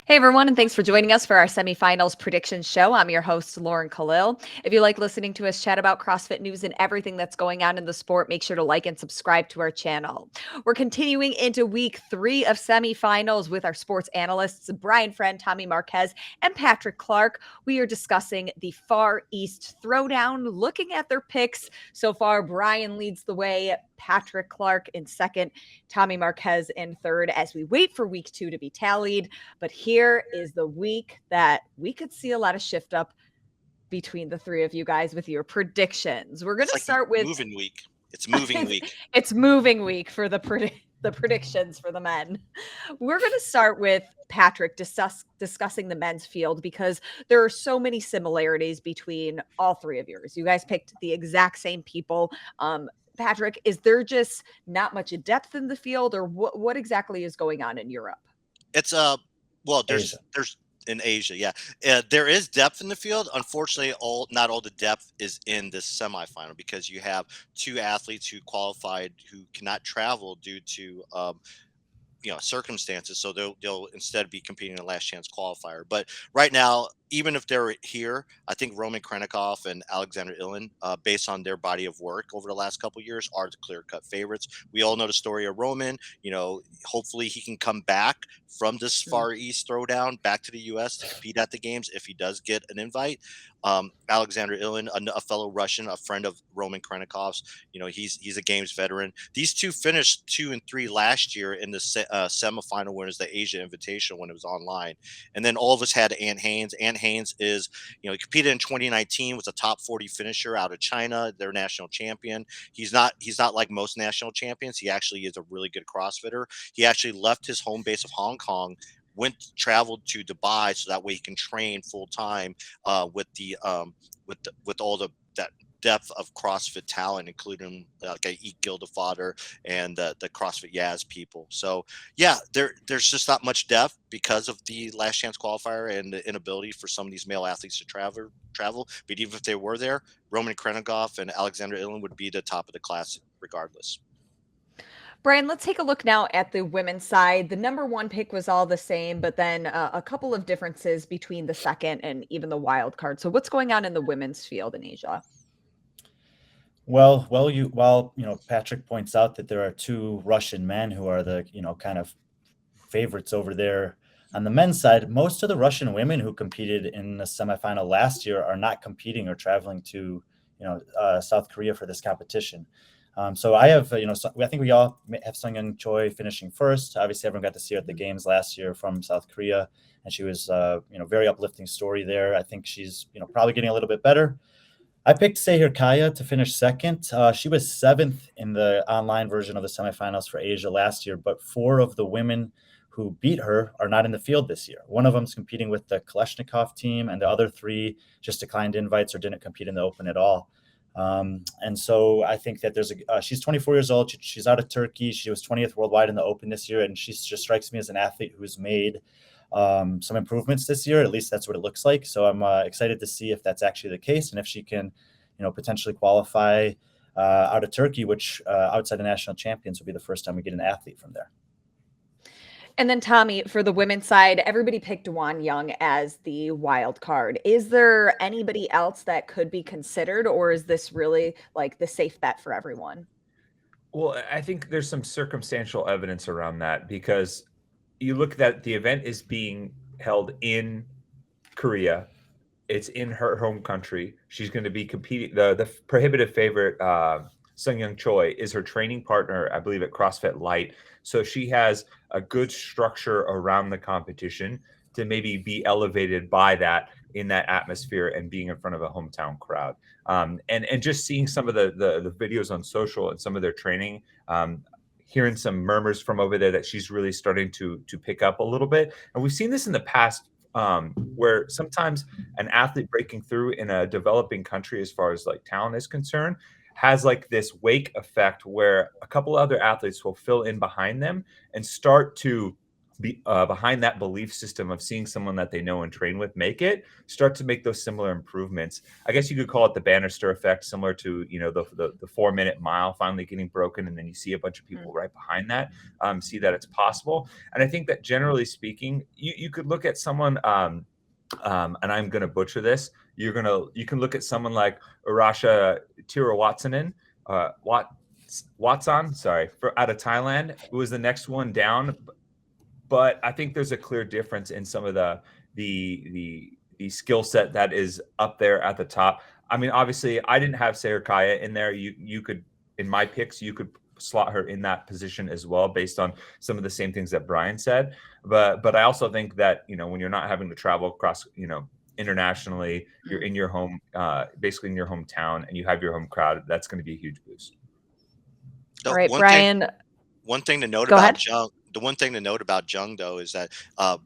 Hey everyone, and thanks for joining us for our semifinals prediction show. I'm your host, Lauren Khalil. If you like listening to us chat about CrossFit news and everything that's going on in the sport, make sure to like and subscribe to our channel. We're continuing into week 3 of semifinals with our sports analysts, Brian Friend, Tommy Marquez, and Patrick Clark. We are discussing the Far East Throwdown, looking at their picks. So far, Brian leads the way, Patrick Clark in second, Tommy Marquez in third, as we wait for week 2 to be tallied. But here is the week that we could see a lot of shift up between the three of you guys with your predictions. We're going It's to like start with moving week. It's moving week. it's moving week for the predictions for the men. We're going to start with Patrick discussing the men's field because there are so many similarities between all three of yours. You guys picked the exact same people. Patrick, is there just not much depth in the field, or what exactly is going on in Europe? It's well, Asia. there's in Asia, yeah. There is depth in the field. Unfortunately, not all the depth is in this semifinal because you have two athletes who qualified who cannot travel due to circumstances, so they'll instead be competing in a last chance qualifier. But right now, even if they're here, I think Roman Krennikov and Alexander Ilin, based on their body of work over the last couple of years, are the clear cut favorites. We all know the story of Roman. Hopefully he can come back from this Far East Throwdown back to the U.S. to compete at the games if he does get an invite. Alexander Ilin, a fellow Russian, a friend of Roman Krennikov's, he's a games veteran. These two finished 2 and 3 last year in the semifinal winners, the Asia Invitational, when it was online. And then all of us had Ant Haynes. Ant Haynes is, he competed in 2019, was a top 40 finisher out of China, their national champion. He's not like most national champions. He actually is a really good CrossFitter. He actually left his home base of Hong Kong, traveled to Dubai so that way he can train full time with all that depth of CrossFit talent, including like Eat Gildefather and the CrossFit Yaz people. So yeah, there's just not much depth because of the last chance qualifier and the inability for some of these male athletes to travel. But even if they were there, Roman Krennikov and Alexander Ilin would be the top of the class regardless. Brian, let's take a look now at the women's side. The number one pick was all the same, but then a couple of differences between the second and even the wild card. So what's going on in the women's field in Asia? While Patrick points out that there are two Russian men who are the kind of favorites over there on the men's side, most of the Russian women who competed in the semifinal last year are not competing or traveling to South Korea for this competition. So I have I think we all have Sung Young Choi finishing first. Obviously, everyone got to see her at the games last year from South Korea, and she was very uplifting story there. I think she's probably getting a little bit better. I picked Sehir Kaya to finish second. She was seventh in the online version of the semifinals for Asia last year, but 4 of the women who beat her are not in the field this year. One of them is competing with the Kalashnikov team, and the other 3 just declined invites or didn't compete in the Open at all. And so I think that she's 24 years old. She's out of Turkey. She was 20th worldwide in the Open this year, and she just strikes me as an athlete who's made some improvements this year. At least that's what it looks like. So I'm excited to see if that's actually the case and if she can, potentially qualify out of Turkey, which outside the national champions will be the first time we get an athlete from there. And then Tommy, for the women's side, everybody picked Won Young as the wild card. Is there anybody else that could be considered, or is this really like the safe bet for everyone? Well, I think there's some circumstantial evidence around that because you look at the event is being held in Korea. It's in her home country. She's going to be competing. The prohibitive favorite, Sung Young Choi, is her training partner, I believe, at CrossFit Light. So she has a good structure around the competition to maybe be elevated by that in that atmosphere and being in front of a hometown crowd. And just seeing some of the videos on social and some of their training, hearing some murmurs from over there that she's really starting to pick up a little bit. And we've seen this in the past where sometimes an athlete breaking through in a developing country as far as like talent is concerned has like this wake effect where a couple other athletes will fill in behind them and start to behind that belief system of seeing someone that they know and train with make it, start to make those similar improvements. I guess you could call it the Bannister effect, similar to, you know, the 4-minute mile finally getting broken, and then you see a bunch of people right behind that see that it's possible. And I think that generally speaking, you could look at someone and I'm going to butcher this. You can look at someone like Urasha Tirawatsanen, Watson, sorry, out of Thailand, who was the next one down. But I think there's a clear difference in some of the skill set that is up there at the top. I mean, obviously, I didn't have Sarah Kaya in there. You could, in my picks, you could slot her in that position as well, based on some of the same things that Brian said. But I also think that, you know, when you're not having to travel across, you know, internationally, you're in your home, basically in your hometown, and you have your home crowd, that's going to be a huge boost. All right, Brian. One thing to note Go about ahead. Jung, the one thing to note about Jung, though, is that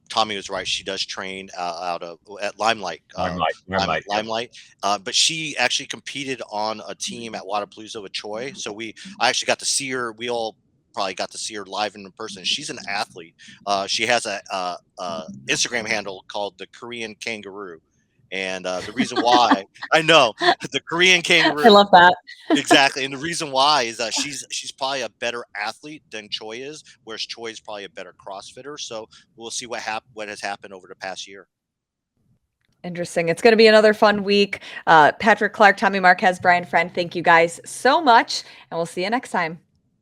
Tommy was right. She does train at Limelight. Limelight. But she actually competed on a team at Wadapalooza with Choi. So I actually got to see her. We all probably got to see her live in person. She's an athlete. She has a Instagram handle called the Korean Kangaroo. And the reason why I know the Korean Kangaroo. I love that. Exactly. And the reason why is that she's probably a better athlete than Choi is, whereas Choi is probably a better CrossFitter. So we'll see what has happened over the past year. Interesting. It's going to be another fun week. Patrick Clark, Tommy Marquez, Brian Friend, thank you guys so much. And we'll see you next time.